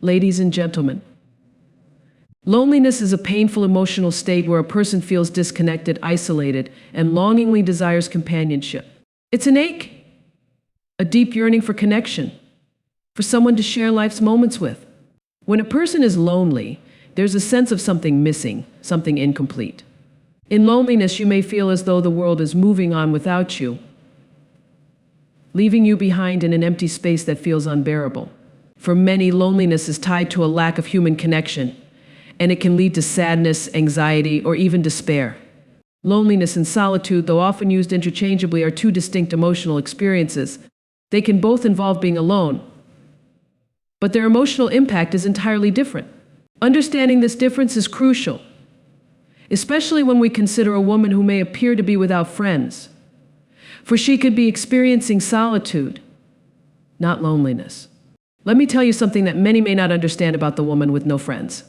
Ladies and gentlemen, loneliness is a painful emotional state where a person feels disconnected, isolated, and longingly desires companionship. It's an ache, a deep yearning for connection, for someone to share life's moments with. When a person is lonely, there's a sense of something missing, something incomplete. In loneliness, you may feel as though the world is moving on without you, leaving you behind in an empty space that feels unbearable. For many, loneliness is tied to a lack of human connection, and it can lead to sadness, anxiety, or even despair. Loneliness and solitude, though often used interchangeably, are two distinct emotional experiences. They can both involve being alone, but their emotional impact is entirely different. Understanding this difference is crucial, especially when we consider a woman who may appear to be without friends, for she could be experiencing solitude, not loneliness. Let me tell you something that many may not understand about the woman with no friends.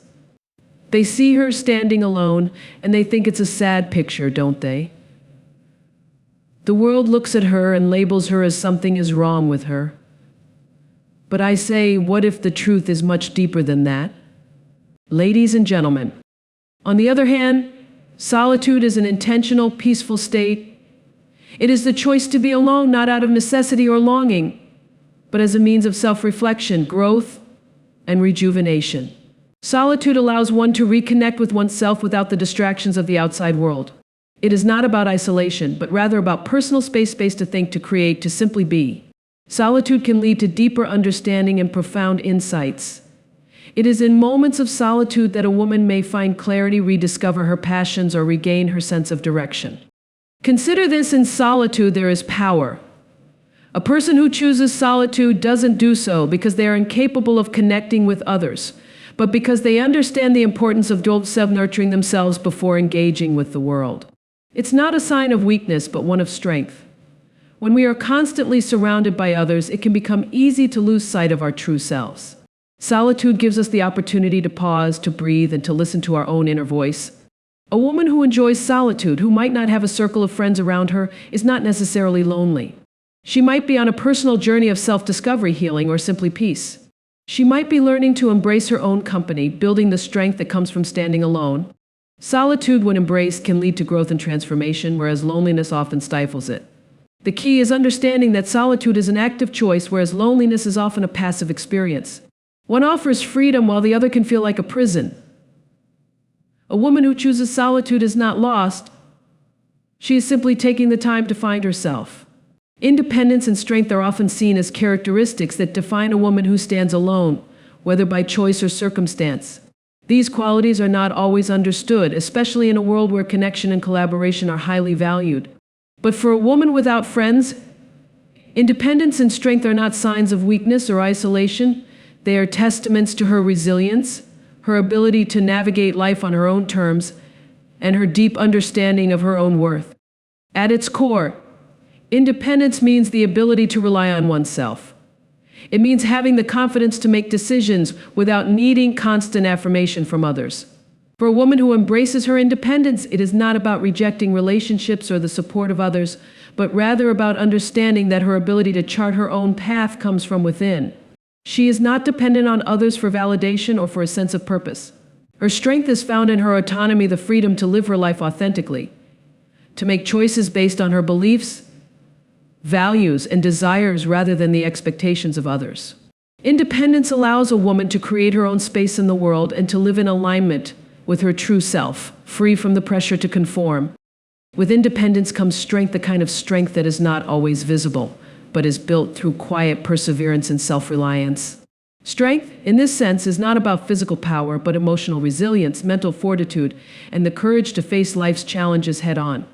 They see her standing alone, and they think it's a sad picture, don't they? The world looks at her and labels her as something is wrong with her. But I say, what if the truth is much deeper than that? Ladies and gentlemen, on the other hand, solitude is an intentional, peaceful state. It is the choice to be alone, not out of necessity or longing, but as a means of self-reflection, growth, and rejuvenation. Solitude allows one to reconnect with oneself without the distractions of the outside world. It is not about isolation, but rather about personal space to think, to create, to simply be. Solitude can lead to deeper understanding and profound insights. It is in moments of solitude that a woman may find clarity, rediscover her passions, or regain her sense of direction. Consider this: in solitude there is power. A person who chooses solitude doesn't do so because they are incapable of connecting with others, but because they understand the importance of self-nurturing themselves before engaging with the world. It's not a sign of weakness, but one of strength. When we are constantly surrounded by others, it can become easy to lose sight of our true selves. Solitude gives us the opportunity to pause, to breathe, and to listen to our own inner voice. A woman who enjoys solitude, who might not have a circle of friends around her, is not necessarily lonely. She might be on a personal journey of self-discovery, healing, or simply peace. She might be learning to embrace her own company, building the strength that comes from standing alone. Solitude, when embraced, can lead to growth and transformation, whereas loneliness often stifles it. The key is understanding that solitude is an active choice, whereas loneliness is often a passive experience. One offers freedom while the other can feel like a prison. A woman who chooses solitude is not lost. She is simply taking the time to find herself. Independence and strength are often seen as characteristics that define a woman who stands alone, whether by choice or circumstance. These qualities are not always understood, especially in a world where connection and collaboration are highly valued. But for a woman without friends, independence and strength are not signs of weakness or isolation. They are testaments to her resilience, her ability to navigate life on her own terms, and her deep understanding of her own worth. At its core, independence means the ability to rely on oneself. It means having the confidence to make decisions without needing constant affirmation from others. For a woman who embraces her independence, it is not about rejecting relationships or the support of others, but rather about understanding that her ability to chart her own path comes from within. She is not dependent on others for validation or for a sense of purpose. Her strength is found in her autonomy, the freedom to live her life authentically, to make choices based on her beliefs, values, and desires rather than the expectations of others. Independence allows a woman to create her own space in the world and to live in alignment with her true self, free from the pressure to conform. With independence comes strength, the kind of strength that is not always visible, but is built through quiet perseverance and self-reliance. Strength, in this sense, is not about physical power, but emotional resilience, mental fortitude, and the courage to face life's challenges head-on.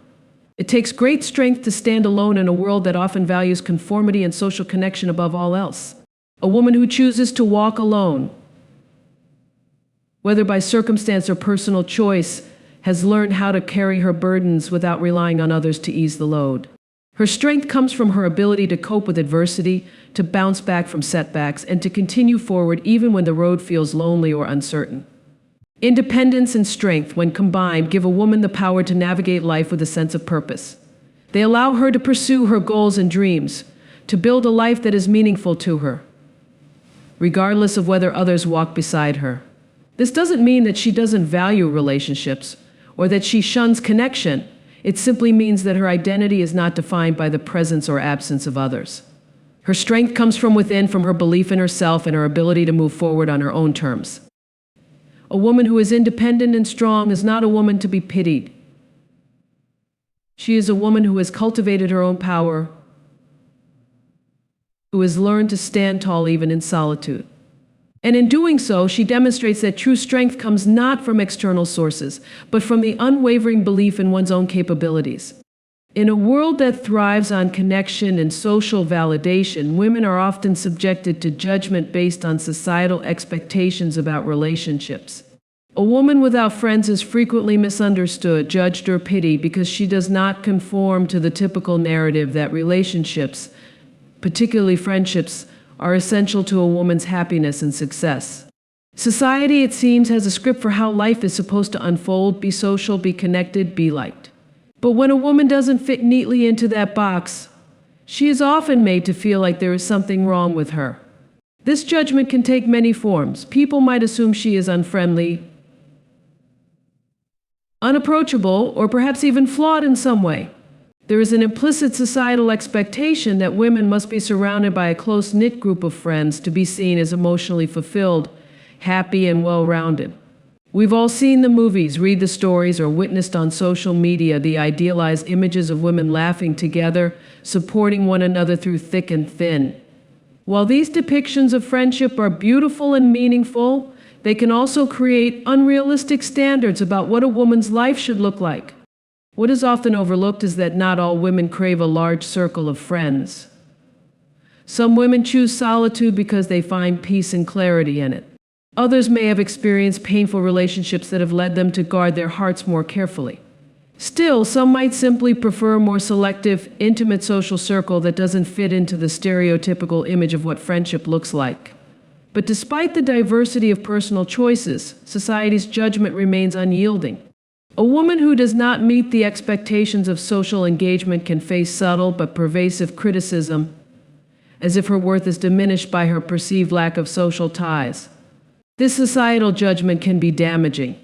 It takes great strength to stand alone in a world that often values conformity and social connection above all else. A woman who chooses to walk alone, whether by circumstance or personal choice, has learned how to carry her burdens without relying on others to ease the load. Her strength comes from her ability to cope with adversity, to bounce back from setbacks, and to continue forward even when the road feels lonely or uncertain. Independence and strength, when combined, give a woman the power to navigate life with a sense of purpose. They allow her to pursue her goals and dreams, to build a life that is meaningful to her. regardless of whether others walk beside her. This doesn't mean that she doesn't value relationships or that she shuns connection. It simply means that her identity is not defined by the presence or absence of others. Her strength comes from within, from her belief in herself and her ability to move forward on her own terms. A woman who is independent and strong is not a woman to be pitied. She is a woman who has cultivated her own power, who has learned to stand tall even in solitude. And in doing so, she demonstrates that true strength comes not from external sources, but from the unwavering belief in one's own capabilities. In a world that thrives on connection and social validation, women are often subjected to judgment based on societal expectations about relationships. A woman without friends is frequently misunderstood, judged, or pitied because she does not conform to the typical narrative that relationships, particularly friendships, are essential to a woman's happiness and success. Society, it seems, has a script for how life is supposed to unfold: be social, be connected, be liked. But when a woman doesn't fit neatly into that box, she is often made to feel like there is something wrong with her. This judgment can take many forms. People might assume she is unfriendly, unapproachable, or perhaps even flawed in some way. There is an implicit societal expectation that women must be surrounded by a close-knit group of friends to be seen as emotionally fulfilled, happy, and well-rounded. We've all seen the movies, read the stories, or witnessed on social media the idealized images of women laughing together, supporting one another through thick and thin. While these depictions of friendship are beautiful and meaningful, they can also create unrealistic standards about what a woman's life should look like. What is often overlooked is that not all women crave a large circle of friends. Some women choose solitude because they find peace and clarity in it. Others may have experienced painful relationships that have led them to guard their hearts more carefully. Still, some might simply prefer a more selective, intimate social circle that doesn't fit into the stereotypical image of what friendship looks like. But despite the diversity of personal choices, society's judgment remains unyielding. A woman who does not meet the expectations of social engagement can face subtle but pervasive criticism, as if her worth is diminished by her perceived lack of social ties. This societal judgment can be damaging.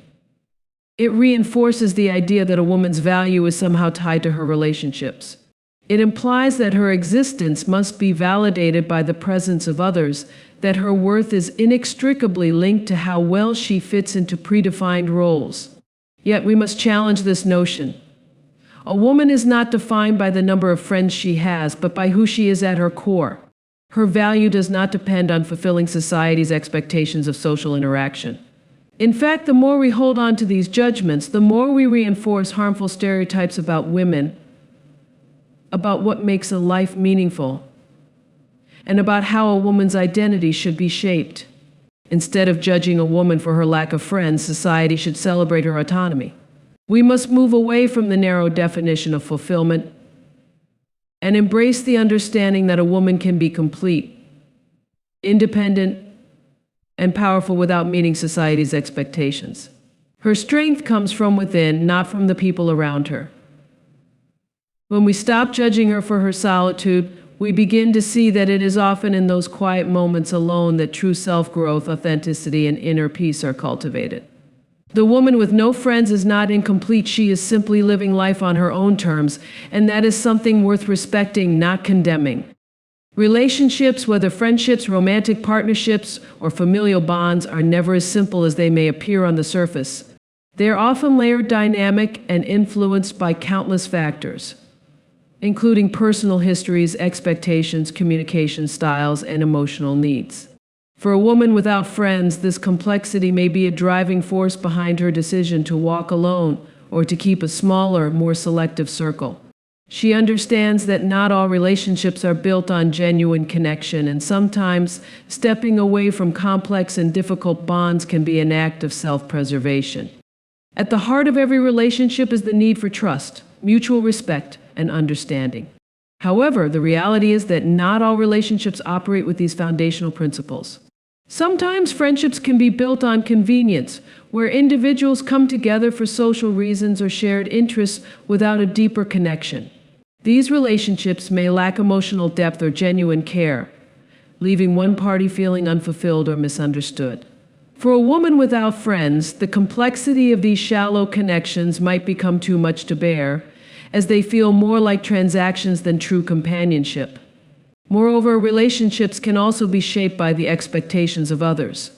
It reinforces the idea that a woman's value is somehow tied to her relationships. It implies that her existence must be validated by the presence of others, that her worth is inextricably linked to how well she fits into predefined roles. Yet we must challenge this notion. A woman is not defined by the number of friends she has, but by who she is at her core. Her value does not depend on fulfilling society's expectations of social interaction. In fact, the more we hold on to these judgments, the more we reinforce harmful stereotypes about women, about what makes a life meaningful, and about how a woman's identity should be shaped. Instead of judging a woman for her lack of friends, society should celebrate her autonomy. We must move away from the narrow definition of fulfillment and embrace the understanding that a woman can be complete, independent, and powerful without meeting society's expectations. Her strength comes from within, not from the people around her. When we stop judging her for her solitude, we begin to see that it is often in those quiet moments alone that true self-growth, authenticity, and inner peace are cultivated. The woman with no friends is not incomplete. She is simply living life on her own terms, and that is something worth respecting, not condemning. Relationships, whether friendships, romantic partnerships, or familial bonds, are never as simple as they may appear on the surface. They are often layered, dynamic, and influenced by countless factors, including personal histories, expectations, communication styles, and emotional needs. For a woman without friends, this complexity may be a driving force behind her decision to walk alone or to keep a smaller, more selective circle. She understands that not all relationships are built on genuine connection, and sometimes stepping away from complex and difficult bonds can be an act of self-preservation. At the heart of every relationship is the need for trust, mutual respect, and understanding. However, the reality is that not all relationships operate with these foundational principles. Sometimes friendships can be built on convenience, where individuals come together for social reasons or shared interests without a deeper connection. These relationships may lack emotional depth or genuine care, leaving one party feeling unfulfilled or misunderstood. For a woman without friends, the complexity of these shallow connections might become too much to bear, as they feel more like transactions than true companionship. Moreover, relationships can also be shaped by the expectations of others.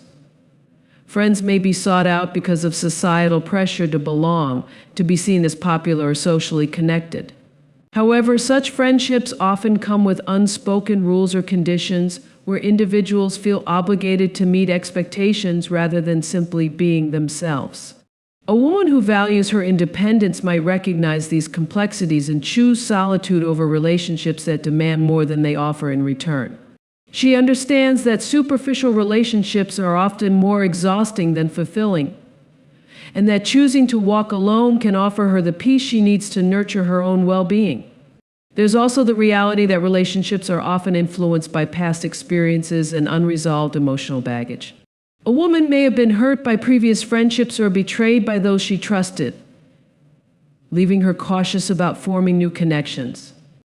Friends may be sought out because of societal pressure to belong, to be seen as popular or socially connected. However, such friendships often come with unspoken rules or conditions where individuals feel obligated to meet expectations rather than simply being themselves. A woman who values her independence might recognize these complexities and choose solitude over relationships that demand more than they offer in return. She understands that superficial relationships are often more exhausting than fulfilling, and that choosing to walk alone can offer her the peace she needs to nurture her own well-being. There's also the reality that relationships are often influenced by past experiences and unresolved emotional baggage. A woman may have been hurt by previous friendships or betrayed by those she trusted, leaving her cautious about forming new connections.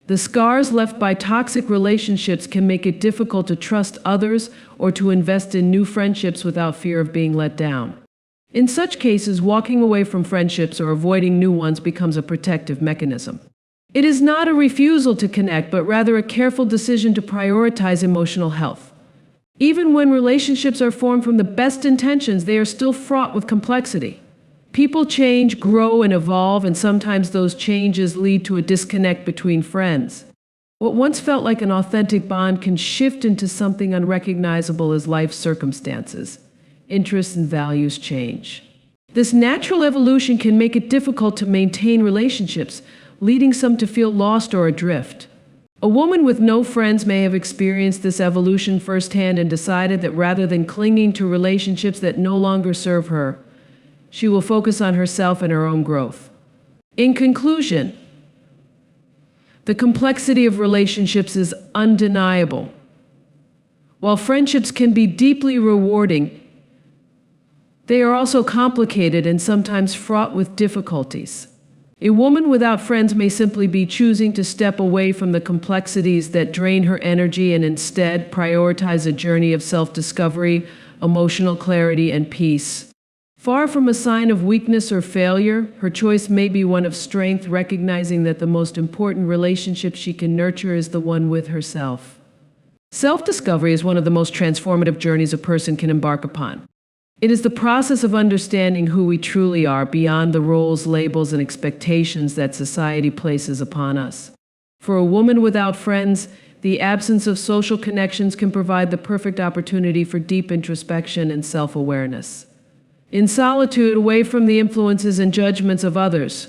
The scars left by toxic relationships can make it difficult to trust others or to invest in new friendships without fear of being let down. In such cases, walking away from friendships or avoiding new ones becomes a protective mechanism. It is not a refusal to connect, but rather a careful decision to prioritize emotional health. Even when relationships are formed from the best intentions, they are still fraught with complexity. People change, grow, and evolve, and sometimes those changes lead to a disconnect between friends. What once felt like an authentic bond can shift into something unrecognizable as life circumstances, interests, and values change. This natural evolution can make it difficult to maintain relationships, leading some to feel lost or adrift. A woman with no friends may have experienced this evolution firsthand and decided that rather than clinging to relationships that no longer serve her, she will focus on herself and her own growth. In conclusion, the complexity of relationships is undeniable. While friendships can be deeply rewarding, they are also complicated and sometimes fraught with difficulties. A woman without friends may simply be choosing to step away from the complexities that drain her energy and instead prioritize a journey of self-discovery, emotional clarity, and peace. Far from a sign of weakness or failure, her choice may be one of strength, recognizing that the most important relationship she can nurture is the one with herself. Self-discovery is one of the most transformative journeys a person can embark upon. It is the process of understanding who we truly are beyond the roles, labels, and expectations that society places upon us. For a woman without friends, the absence of social connections can provide the perfect opportunity for deep introspection and self-awareness. In solitude, away from the influences and judgments of others,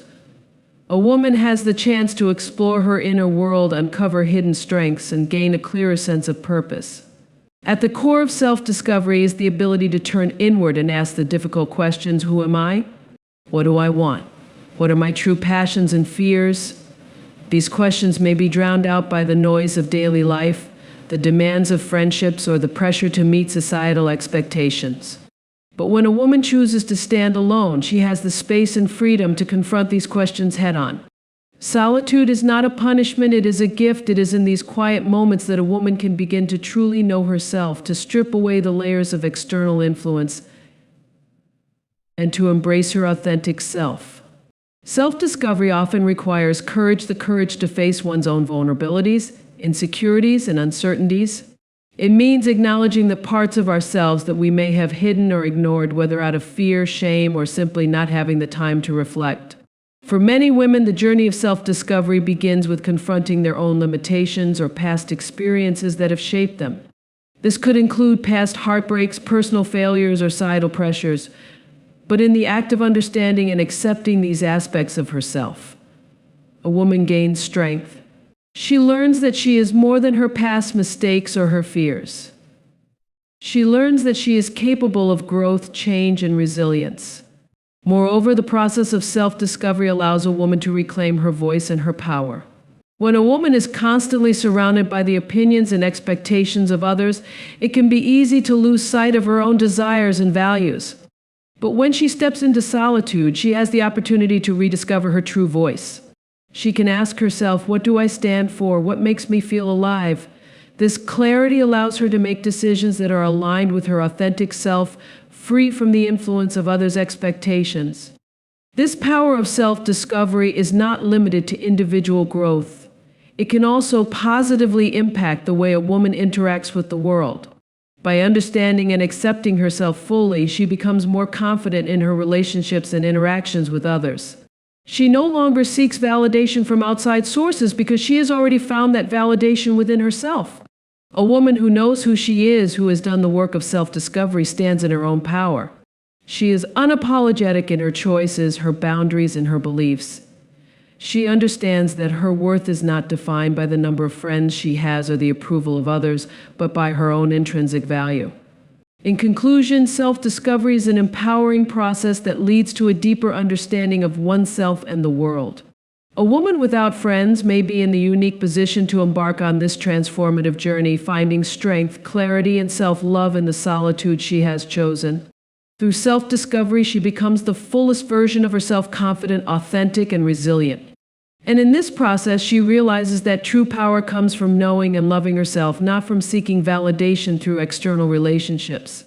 a woman has the chance to explore her inner world, uncover hidden strengths, and gain a clearer sense of purpose. At the core of self-discovery is the ability to turn inward and ask the difficult questions: who am I? What do I want? What are my true passions and fears? These questions may be drowned out by the noise of daily life, the demands of friendships, or the pressure to meet societal expectations. But when a woman chooses to stand alone, she has the space and freedom to confront these questions head-on. Solitude is not a punishment, it is a gift. It is in these quiet moments that a woman can begin to truly know herself, to strip away the layers of external influence, and to embrace her authentic self. Self-discovery often requires courage, the courage to face one's own vulnerabilities, insecurities, and uncertainties. It means acknowledging the parts of ourselves that we may have hidden or ignored, whether out of fear, shame, or simply not having the time to reflect. For many women, the journey of self-discovery begins with confronting their own limitations or past experiences that have shaped them. This could include past heartbreaks, personal failures, or societal pressures. But in the act of understanding and accepting these aspects of herself, a woman gains strength. She learns that she is more than her past mistakes or her fears. She learns that she is capable of growth, change, and resilience. Moreover, the process of self-discovery allows a woman to reclaim her voice and her power. When a woman is constantly surrounded by the opinions and expectations of others, it can be easy to lose sight of her own desires and values. But when she steps into solitude, she has the opportunity to rediscover her true voice. She can ask herself, what do I stand for? What makes me feel alive? This clarity allows her to make decisions that are aligned with her authentic self, free from the influence of others' expectations. This power of self-discovery is not limited to individual growth. It can also positively impact the way a woman interacts with the world. By understanding and accepting herself fully, she becomes more confident in her relationships and interactions with others. She no longer seeks validation from outside sources because she has already found that validation within herself. A woman who knows who she is, who has done the work of self-discovery, stands in her own power. She is unapologetic in her choices, her boundaries, and her beliefs. She understands that her worth is not defined by the number of friends she has or the approval of others, but by her own intrinsic value. In conclusion, self-discovery is an empowering process that leads to a deeper understanding of oneself and the world. A woman without friends may be in the unique position to embark on this transformative journey, finding strength, clarity, and self-love in the solitude she has chosen. Through self-discovery, she becomes the fullest version of herself, confident, authentic, and resilient. And in this process, she realizes that true power comes from knowing and loving herself, not from seeking validation through external relationships.